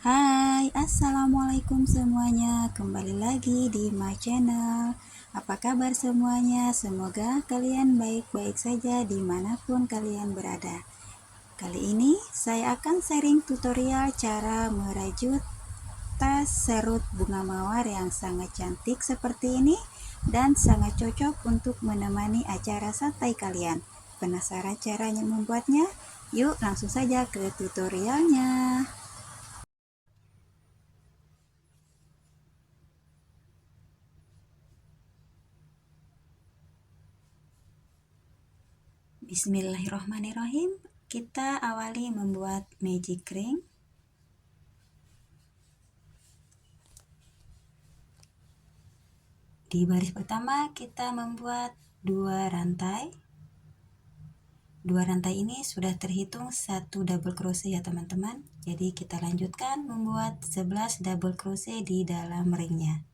Hai, assalamualaikum semuanya. Kembali lagi di my channel. Apa kabar semuanya? Semoga kalian baik-baik saja dimanapun kalian berada. Kali ini saya akan sharing tutorial cara merajut tas serut bunga mawar yang sangat cantik seperti ini dan sangat cocok untuk menemani acara santai kalian. Penasaran caranya membuatnya? Yuk langsung saja ke tutorialnya. Bismillahirrohmanirrohim. Kita awali membuat magic ring. Di baris pertama kita membuat 2 rantai. 2 rantai ini sudah terhitung 1 double crochet ya teman-teman. Jadi kita lanjutkan membuat 11 double crochet di dalam ringnya.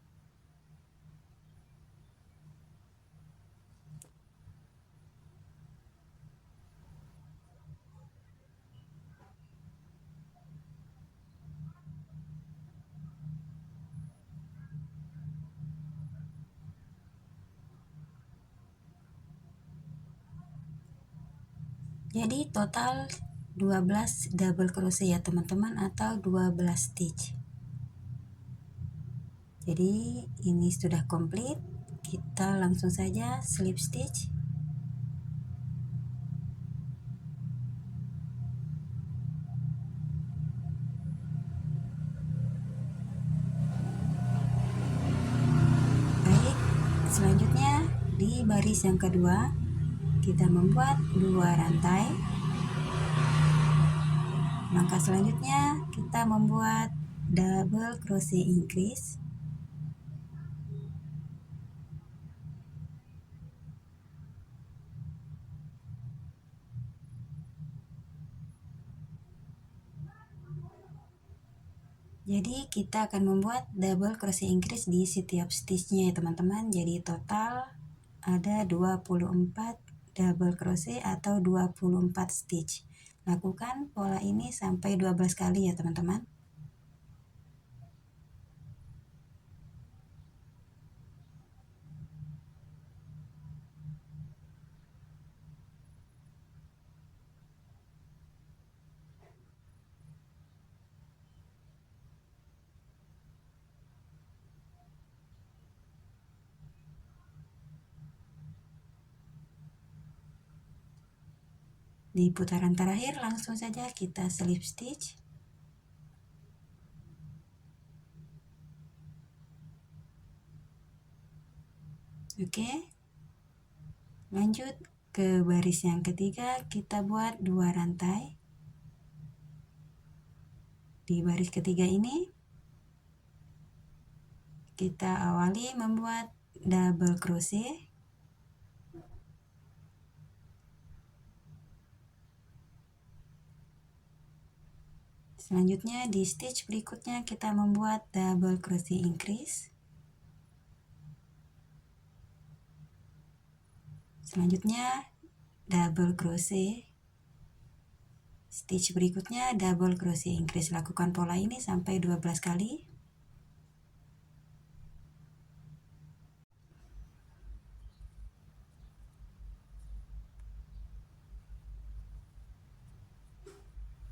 Jadi total 12 double crochet ya teman-teman, atau 12 stitch. Jadi ini sudah komplit. Kita langsung saja slip stitch. Baik, selanjutnya di baris yang kedua kita membuat 2 rantai. Langkah selanjutnya kita membuat double crochet increase. Jadi kita akan membuat double crochet increase di setiap stitchnya ya teman-teman. Jadi total ada 24 double crochet atau 24 stitch. Lakukan pola ini sampai 12 kali ya teman-teman. Di putaran terakhir langsung saja kita slip stitch. Oke, lanjut ke baris yang ketiga, kita buat 2 rantai. Di baris ketiga ini kita awali membuat double crochet. Selanjutnya di stitch berikutnya kita membuat double crochet increase. Selanjutnya double crochet. Stitch berikutnya double crochet increase. Lakukan pola ini sampai 12 kali.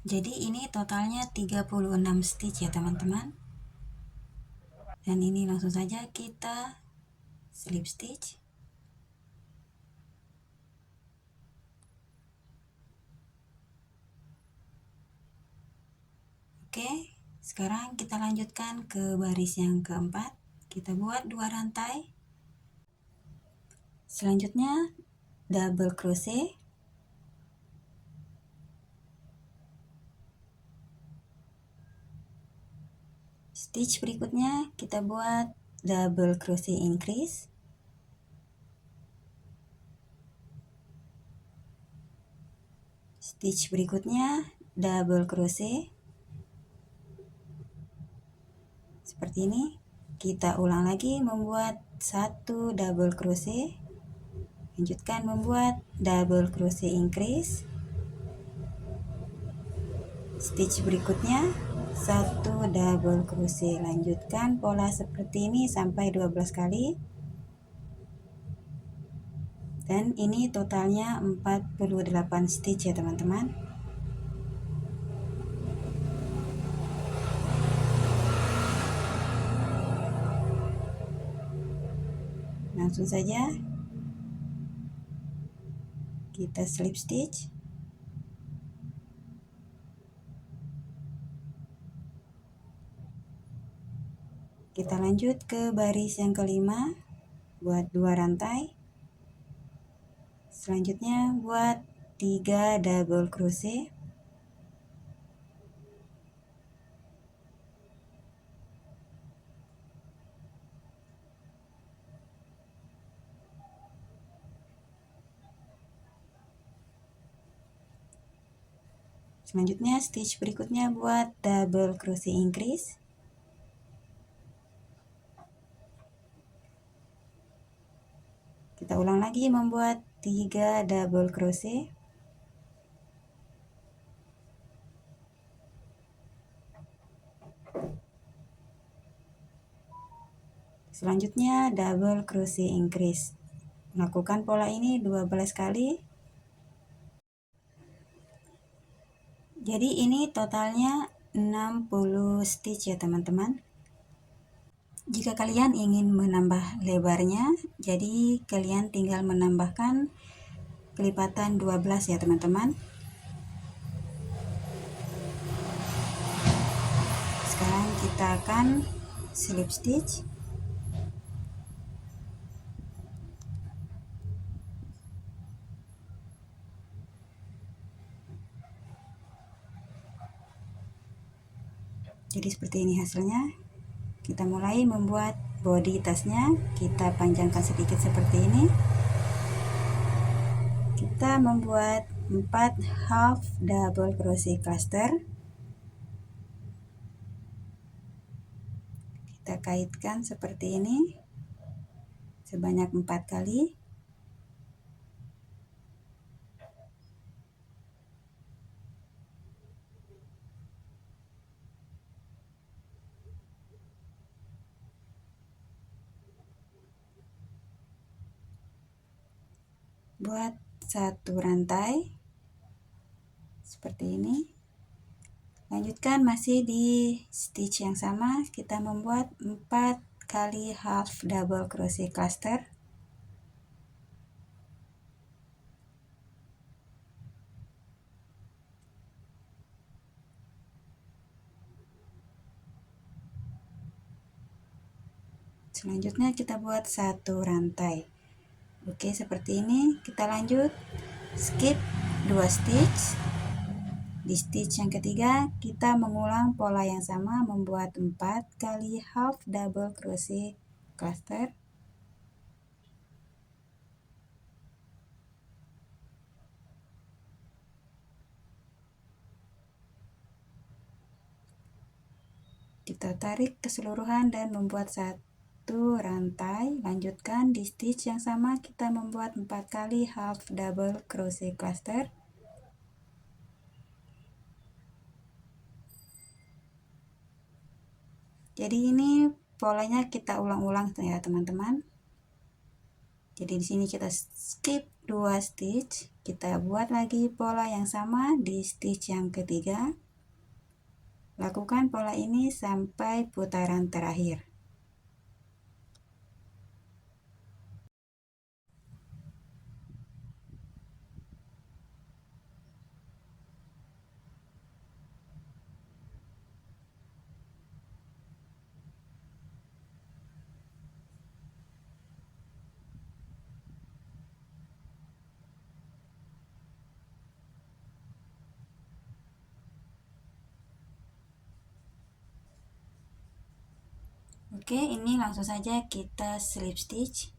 Jadi ini totalnya 36 stitch ya teman-teman. Dan ini langsung saja kita slip stitch. Oke, sekarang kita lanjutkan ke baris yang keempat. Kita buat 2 rantai. Selanjutnya double crochet. Stitch berikutnya kita buat double crochet increase. Stitch berikutnya double crochet. Seperti ini. Kita ulang lagi membuat 1 double crochet. Lanjutkan membuat double crochet increase. Stitch berikutnya 1 double crochet. Lanjutkan pola seperti ini sampai 12 kali, dan ini totalnya 48 stitch ya teman-teman. Langsung saja kita slip stitch. Kita lanjut ke baris yang kelima, buat 2 rantai. Selanjutnya buat 3 double crochet. Selanjutnya stitch berikutnya buat double crochet increase. Kita ulang lagi membuat 3 double crochet. Selanjutnya double crochet increase. Lakukan pola ini 12 kali. Jadi ini totalnya 60 stitch ya teman-teman. Jika kalian ingin menambah lebarnya, jadi kalian tinggal menambahkan kelipatan 12 ya teman-teman. Sekarang kita akan slip stitch. Jadi seperti ini hasilnya. Kita mulai membuat bodi tasnya. Kita panjangkan sedikit seperti ini. Kita membuat 4 half double crochet cluster. Kita kaitkan seperti ini sebanyak 4 kali. Buat satu rantai seperti ini. Lanjutkan masih di stitch yang sama, kita membuat 4 kali half double crochet cluster. Selanjutnya kita buat satu rantai. Oke, seperti ini. Kita lanjut skip 2 stitch. Di stitch yang ketiga kita mengulang pola yang sama, membuat 4 kali half double crochet cluster. Kita tarik keseluruhan dan membuat satu rantai. Lanjutkan di stitch yang sama, kita membuat 4 kali half double crochet cluster. Jadi ini polanya kita ulang-ulang ya teman-teman. Jadi di sini kita skip 2 stitch, kita buat lagi pola yang sama di stitch yang ketiga. Lakukan pola ini sampai putaran terakhir. Oke, ini langsung saja kita slip stitch.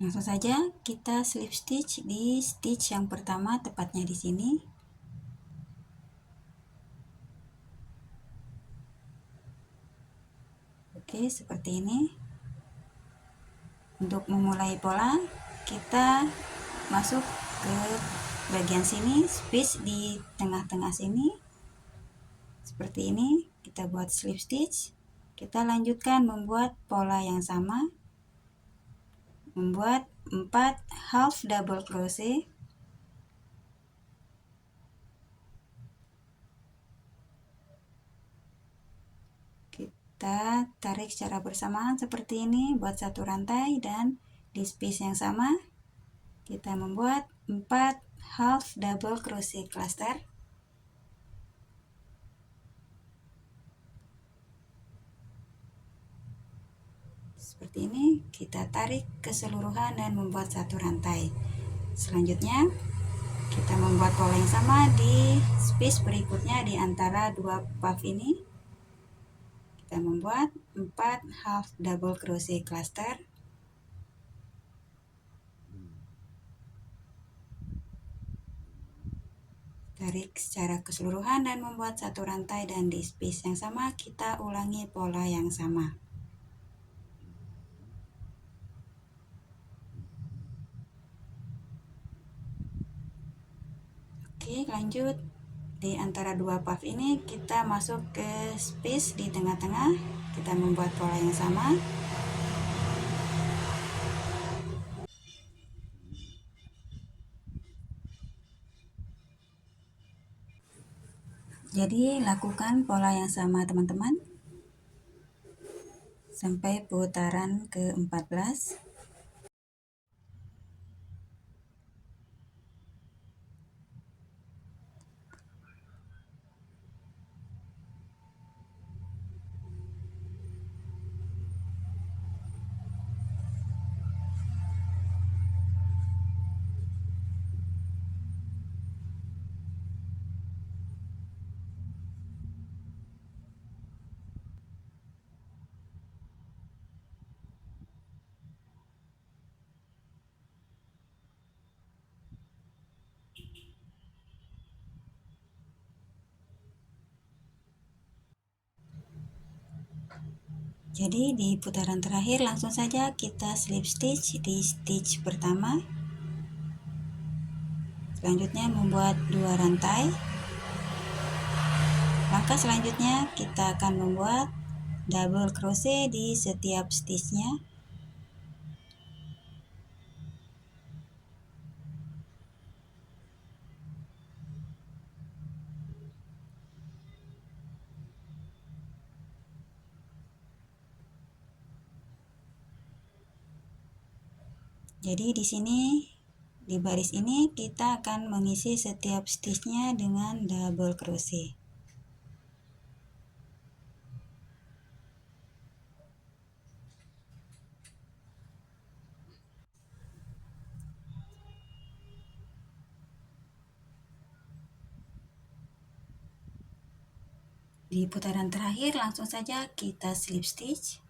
Langsung saja kita slip stitch di stitch yang pertama, tepatnya di sini. Oke, seperti ini. Untuk memulai pola, kita masuk ke bagian sini, space di tengah-tengah sini. Seperti ini, kita buat slip stitch. Kita lanjutkan membuat pola yang sama, membuat 4 half double crochet. Kita tarik secara bersamaan seperti ini buat satu rantai, dan di space yang sama kita membuat 4 half double crochet cluster. Seperti ini, kita tarik keseluruhan dan membuat satu rantai. Selanjutnya kita membuat pola yang sama di space berikutnya di antara dua puff ini. Kita membuat 4 half double crochet cluster. Tarik secara keseluruhan dan membuat satu rantai, dan di space yang sama kita ulangi pola yang sama. Oke, lanjut. Di antara dua puff ini kita masuk ke space di tengah-tengah. Kita membuat pola yang sama. Jadi lakukan pola yang sama teman-teman sampai putaran ke-14. Jadi di putaran terakhir langsung saja kita slip stitch di stitch pertama. Selanjutnya membuat 2 rantai. Langkah selanjutnya kita akan membuat double crochet di setiap stitchnya. Jadi di sini di baris ini kita akan mengisi setiap stitchnya dengan double crochet. Di putaran terakhir langsung saja kita slip stitch.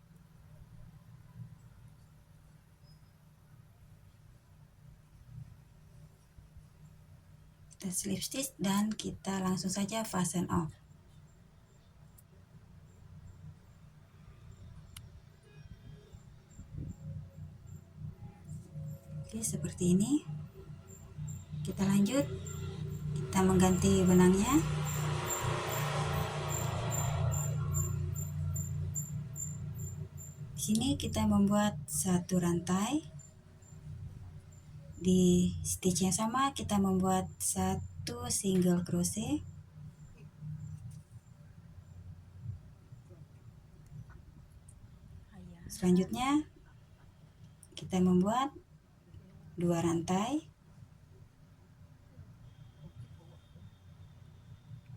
Kita slip stitch dan kita langsung saja fasten off. Oke, seperti ini. Kita lanjut, kita mengganti benangnya. Di sini kita membuat satu rantai. Di stitch yang sama kita membuat satu single crochet. Selanjutnya kita membuat 2 rantai.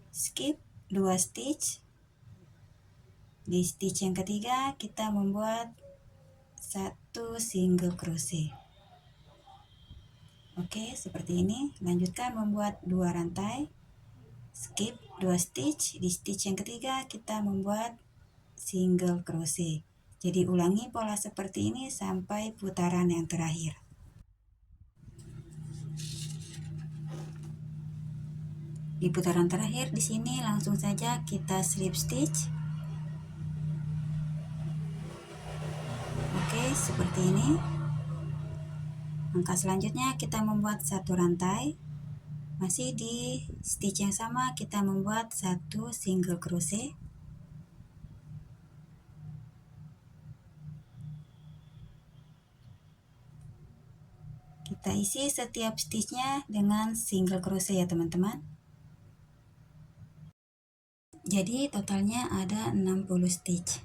Skip 2 stitch. Di stitch yang ketiga kita membuat satu single crochet. Oke, seperti ini. Lanjutkan membuat 2 rantai. Skip 2 stitch. Di stitch yang ketiga kita membuat single crochet. Jadi ulangi pola seperti ini sampai putaran yang terakhir. Di putaran terakhir di sini langsung saja kita slip stitch. Oke, seperti ini. Langkah selanjutnya kita membuat satu rantai. Masih di stitch yang sama kita membuat 1 single crochet. Kita isi setiap stitchnya dengan single crochet ya teman-teman. Jadi totalnya ada 60 stitch.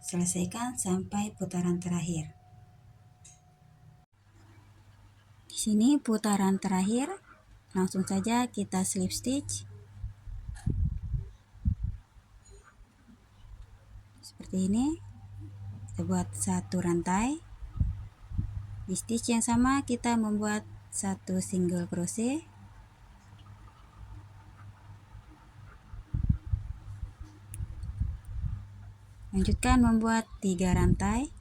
Selesaikan sampai putaran terakhir. Di sini putaran terakhir, langsung saja kita slip stitch. Seperti ini. Kita buat satu rantai. Di stitch yang sama kita membuat 1 single crochet. Lanjutkan membuat 3 rantai.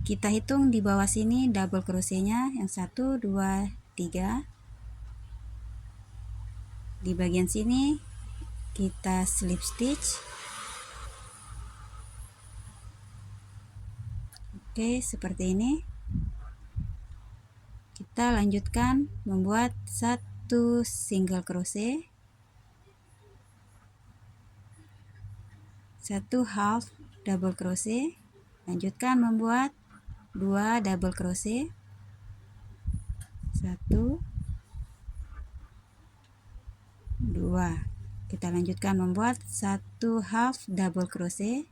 Kita hitung di bawah sini double crochetnya yang 1, 2, 3. Di bagian sini kita slip stitch. Oke, seperti ini. Kita lanjutkan membuat 1 single crochet, 1 half double crochet, lanjutkan membuat 2 double crochet, 1, 2. Kita lanjutkan membuat 1 half double crochet,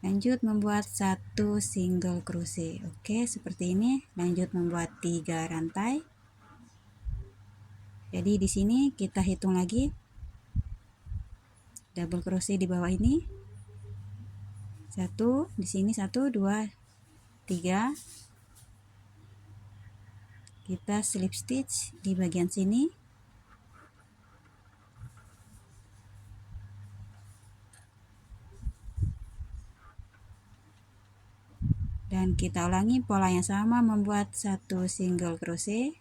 lanjut membuat 1 single crochet. Oke, seperti ini. Lanjut membuat 3 rantai. Jadi di sini kita hitung lagi double crochet di bawah ini. 1, di sini 1, 2, 3. Kita slip stitch di bagian sini. Dan kita ulangi pola yang sama, membuat 1 single crochet,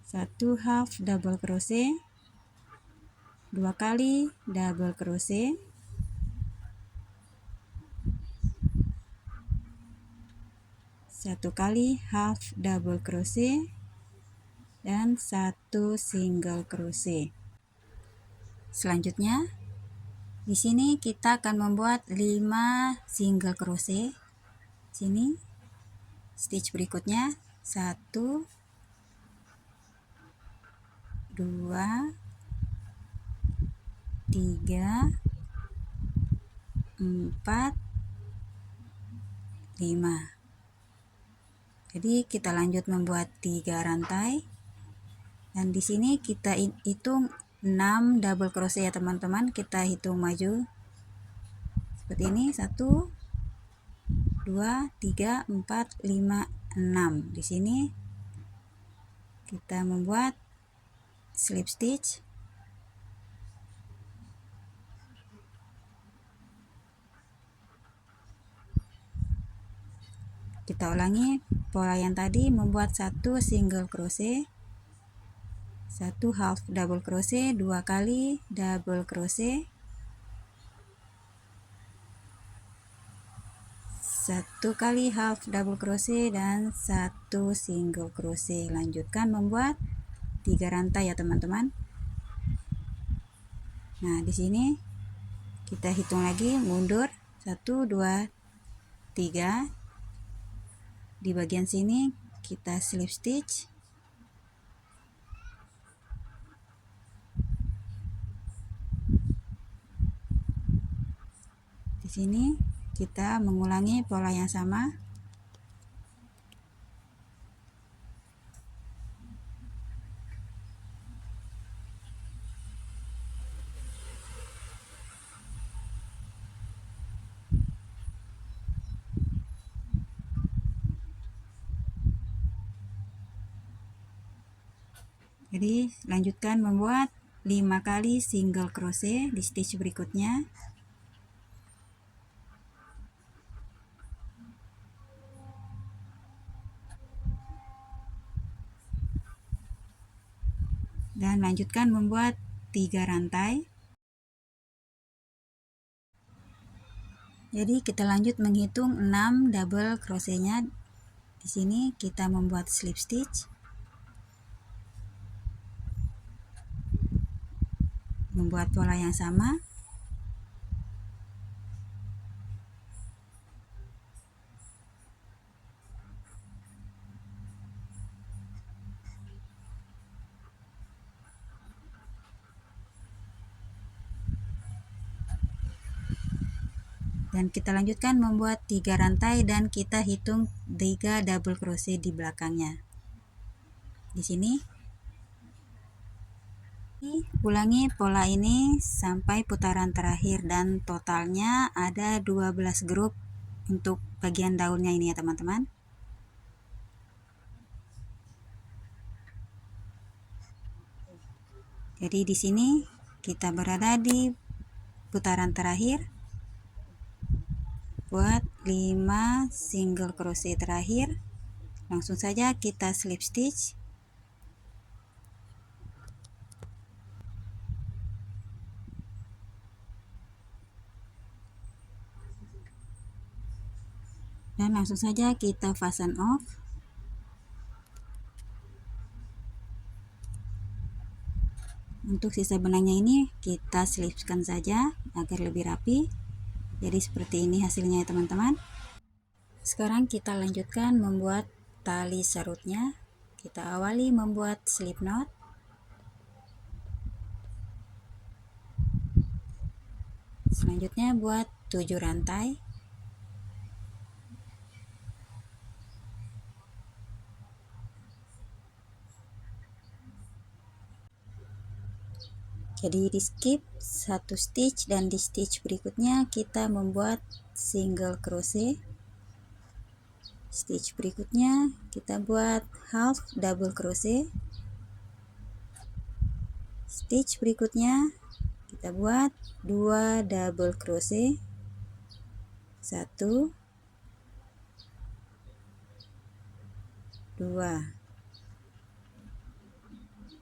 1 half double crochet, 2 kali double crochet, 1 kali half double crochet, dan 1 single crochet. Selanjutnya di sini kita akan membuat 5 single crochet. Sini stitch berikutnya 1, 2, 3, 4, 5. Jadi kita lanjut membuat 3 rantai. Dan di sini kita hitung 6 double crochet ya teman-teman. Kita hitung maju seperti ini. 1, 2, 3, 4, 5, 6. Di sini kita membuat slip stitch. Kita ulangi pola yang tadi, membuat 1 single crochet, 1 half double crochet, 2 kali double crochet, 1 kali half double crochet, dan 1 single crochet. Lanjutkan membuat 3 rantai ya teman-teman. Nah, di sini kita hitung lagi mundur 1, 2, 3. Di bagian sini kita slip stitch. Di sini kita mengulangi pola yang sama. Jadi lanjutkan membuat 5 kali single crochet di stitch berikutnya. Dan lanjutkan membuat 3 rantai. Jadi kita lanjut menghitung 6 double crochetnya Di sini kita membuat slip stitch, membuat pola yang sama. Dan kita lanjutkan membuat 3 rantai dan kita hitung 3 double crochet di belakangnya. Di sini ulangi pola ini sampai putaran terakhir dan totalnya ada 12 grup untuk bagian daunnya ini ya teman-teman. Jadi di sini kita berada di putaran terakhir. Buat 5 single crochet terakhir, langsung saja kita slip stitch. Dan langsung saja kita fasten off. Untuk sisa benangnya ini kita selipkan saja agar lebih rapi. Jadi seperti ini hasilnya ya teman-teman. Sekarang kita lanjutkan membuat tali serutnya. Kita awali membuat slip knot. Selanjutnya buat 7 rantai. Jadi di skip 1 stitch dan di stitch berikutnya kita membuat single crochet. Stitch berikutnya kita buat half double crochet. Stitch berikutnya kita buat 2 double crochet. 1 2.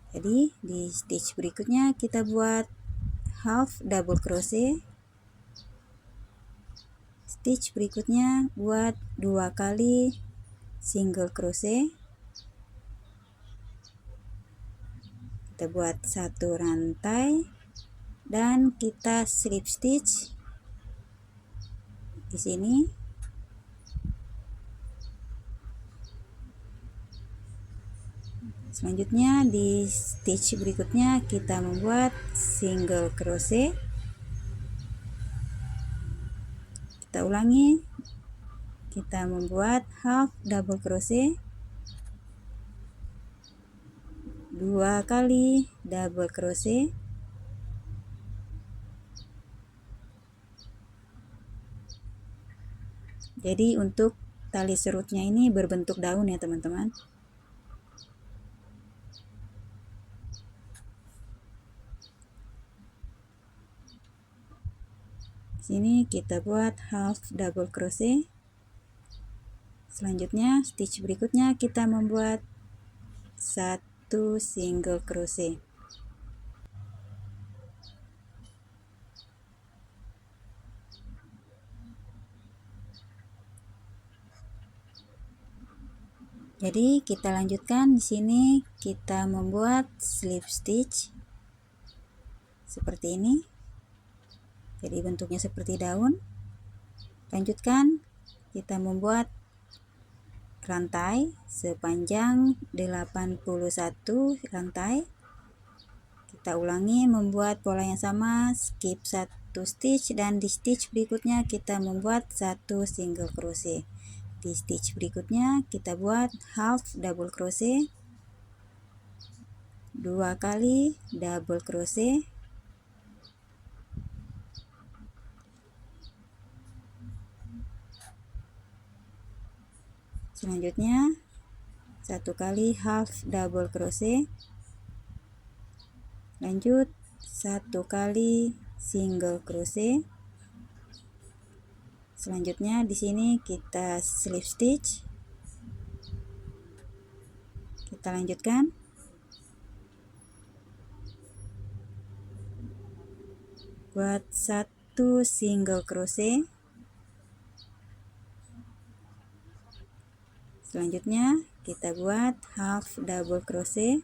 Jadi di stitch berikutnya kita buat half double crochet. Stitch berikutnya buat 2 kali single crochet. Kita buat 1 rantai dan kita slip stitch di sini. Selanjutnya di stitch berikutnya kita membuat single crochet. Kita ulangi, kita membuat half double crochet, 2 kali double crochet, jadi untuk tali serutnya ini berbentuk daun ya teman-teman. Sini kita buat half double crochet. Selanjutnya stitch berikutnya kita membuat 1 single crochet. Jadi kita lanjutkan di sini kita membuat slip stitch seperti ini. Jadi bentuknya seperti daun. Lanjutkan kita membuat rantai sepanjang 81 rantai. Kita ulangi membuat pola yang sama, skip 1 stitch dan di stitch berikutnya kita membuat 1 single crochet. Di stitch berikutnya kita buat half double crochet, 2 kali double crochet, selanjutnya 1 kali half double crochet, lanjut 1 kali single crochet. Selanjutnya di sini kita slip stitch. Kita lanjutkan. Buat 1 single crochet. Selanjutnya kita buat half double crochet.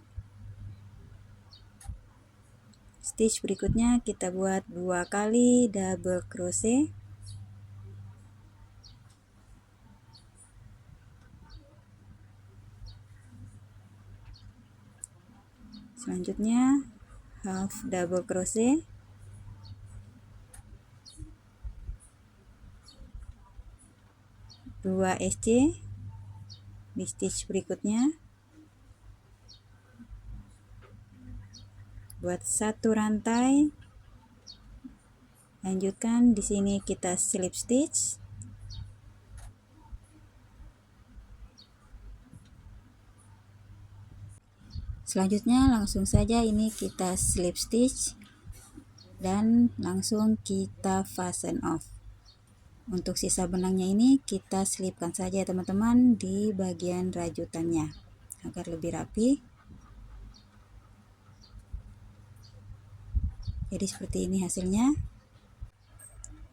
Stitch berikutnya kita buat 2 kali double crochet. Selanjutnya half double crochet, 2 SC di stitch berikutnya, buat 1 rantai, lanjutkan di sini kita slip stitch, selanjutnya langsung saja ini kita slip stitch dan langsung kita fasten off. Untuk sisa benangnya ini kita selipkan saja teman-teman di bagian rajutannya agar lebih rapi. Jadi seperti ini hasilnya.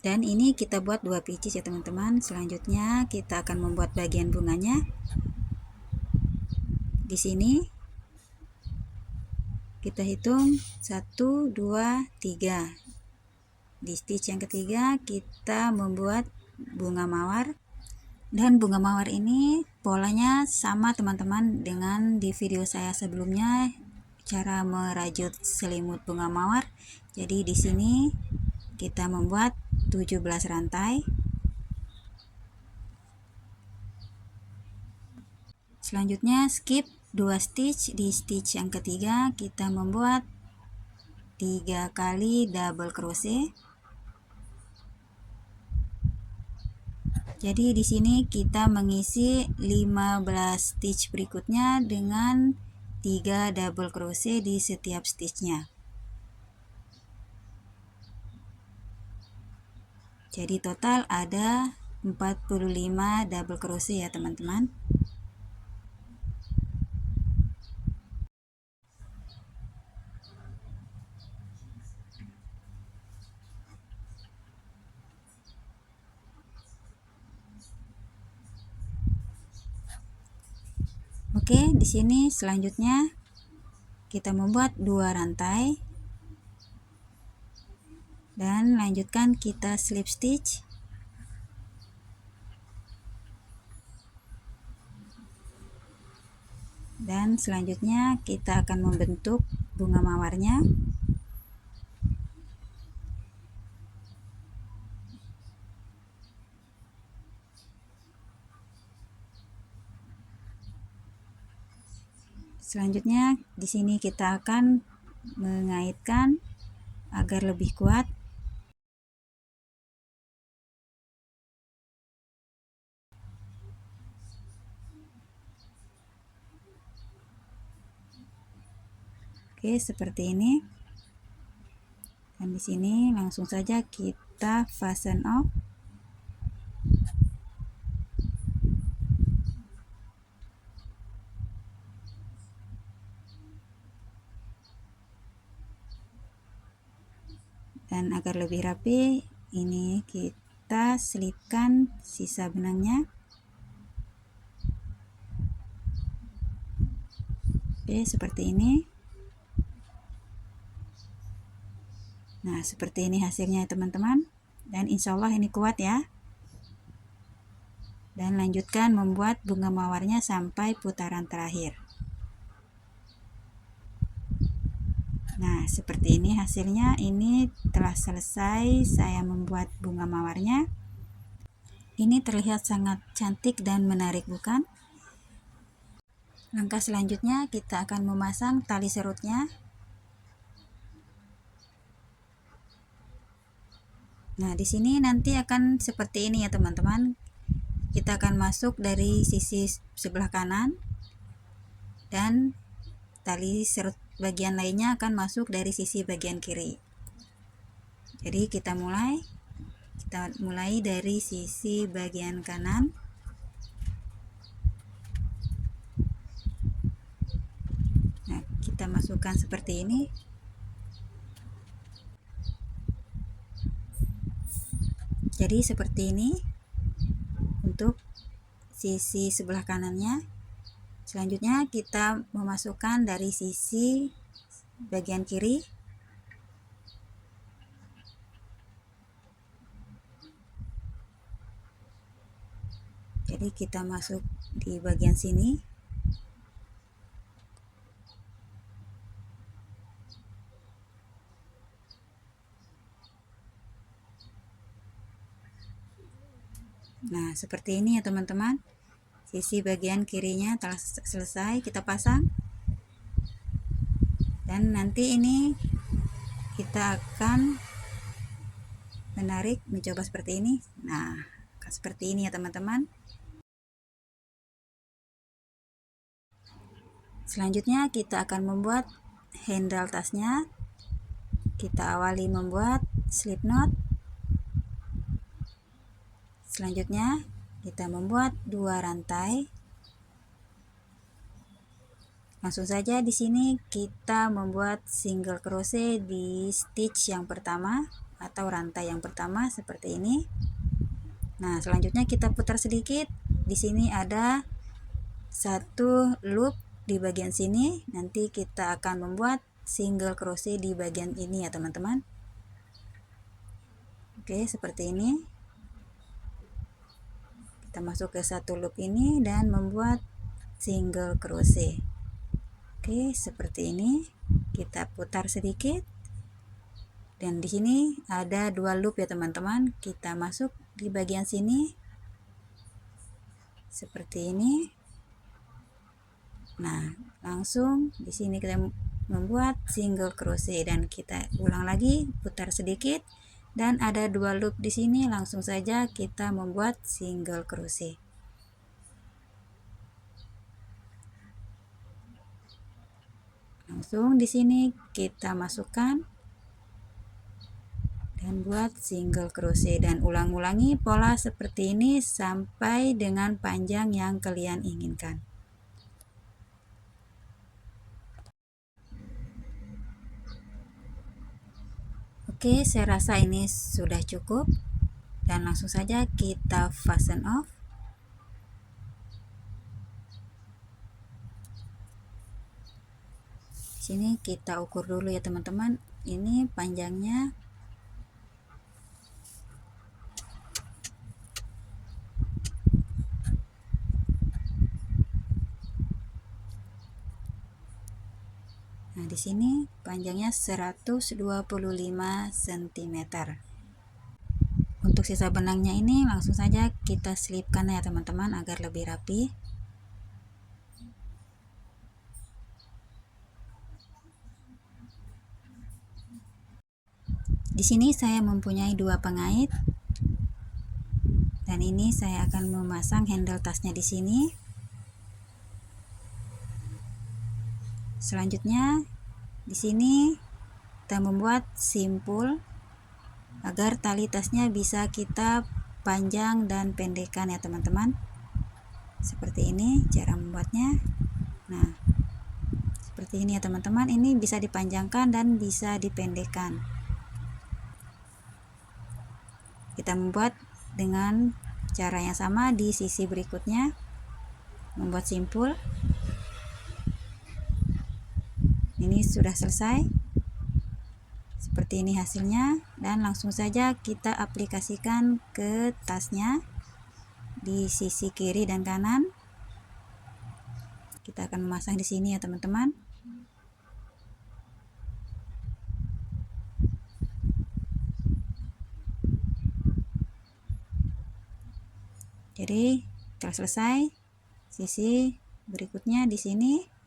Dan ini kita buat 2 pieces ya teman-teman. Selanjutnya kita akan membuat bagian bunganya. Di sini kita hitung 1 2 3. Di stitch yang ketiga kita membuat bunga mawar, dan bunga mawar ini polanya sama teman-teman dengan di video saya sebelumnya, cara merajut selimut bunga mawar. Jadi di sini kita membuat 17 rantai. Selanjutnya skip 2 stitch, di stitch yang ketiga kita membuat 3 kali double crochet. Jadi di sini kita mengisi 15 stitch berikutnya dengan 3 double crochet di setiap stitchnya. Jadi total ada 45 double crochet ya teman-teman. Oke, di sini selanjutnya kita membuat 2 rantai dan lanjutkan kita slip stitch. Dan selanjutnya kita akan membentuk bunga mawarnya. Selanjutnya di sini kita akan mengaitkan agar lebih kuat. Oke, seperti ini. Dan di sini langsung saja kita fasten off. Dan agar lebih rapi, ini kita selipkan sisa benangnya. Oke, seperti ini. Nah, seperti ini hasilnya teman-teman. Dan insya Allah ini kuat ya. Dan lanjutkan membuat bunga mawarnya sampai putaran terakhir. Nah, seperti ini hasilnya. Ini telah selesai saya membuat bunga mawarnya. Ini terlihat sangat cantik dan menarik, bukan? Langkah selanjutnya kita akan memasang tali serutnya. Nah, di sini nanti akan seperti ini ya teman-teman. Kita akan masuk dari sisi sebelah kanan dan tali serut bagian lainnya akan masuk dari sisi bagian kiri. Jadi kita mulai dari sisi bagian kanan. Nah, kita masukkan seperti ini. Jadi seperti ini untuk sisi sebelah kanannya. Selanjutnya kita memasukkan dari sisi bagian kiri. Jadi kita masuk di bagian sini. Nah, seperti ini ya teman-teman. Sisi bagian kirinya telah selesai kita pasang. Dan nanti ini kita akan menarik, mencoba seperti ini. Nah, seperti ini ya teman-teman. Selanjutnya kita akan membuat handle tasnya. Kita awali membuat slip knot. Selanjutnya kita membuat 2 rantai. Langsung saja di sini kita membuat single crochet di stitch yang pertama atau rantai yang pertama seperti ini. Nah, selanjutnya kita putar sedikit. Di sini ada 1 loop di bagian sini. Nanti kita akan membuat single crochet di bagian ini ya teman-teman. Oke, seperti ini. Kita masuk ke 1 loop ini dan membuat single crochet. Oke, seperti ini. Kita putar sedikit. Dan di sini ada 2 loop ya teman-teman. Kita masuk di bagian sini. Seperti ini. Nah, langsung di sini kita membuat single crochet dan kita ulang lagi, putar sedikit. Dan ada 2 loop di sini, langsung saja kita membuat single crochet. Langsung di sini kita masukkan dan buat single crochet dan ulang-ulangi pola seperti ini sampai dengan panjang yang kalian inginkan. Oke, saya rasa ini sudah cukup dan langsung saja kita fasten off. Sini kita ukur dulu ya teman-teman. Ini panjangnya Nah, di sini panjangnya 125 cm. Untuk sisa benangnya ini langsung saja kita selipkan ya teman-teman agar lebih rapi. Di sini saya mempunyai 2 pengait. Dan ini saya akan memasang handle tasnya di sini. Selanjutnya di sini kita membuat simpul agar tali tasnya bisa kita panjang dan pendekkan ya teman-teman. Seperti ini cara membuatnya. Nah, seperti ini ya teman-teman. Ini bisa dipanjangkan dan bisa dipendekkan. Kita membuat dengan cara yang sama di sisi berikutnya. Membuat simpul. Ini sudah selesai. Seperti ini hasilnya dan langsung saja kita aplikasikan ke tasnya di sisi kiri dan kanan. Kita akan memasang di sini ya teman-teman. Jadi telah selesai. Sisi berikutnya di sini.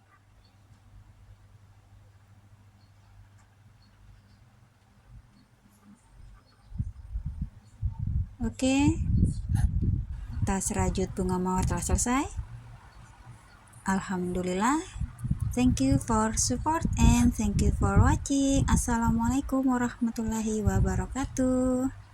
Oke, tas rajut bunga mawar telah selesai. Alhamdulillah. Thank you for support and thank you for watching. Assalamualaikum warahmatullahi wabarakatuh.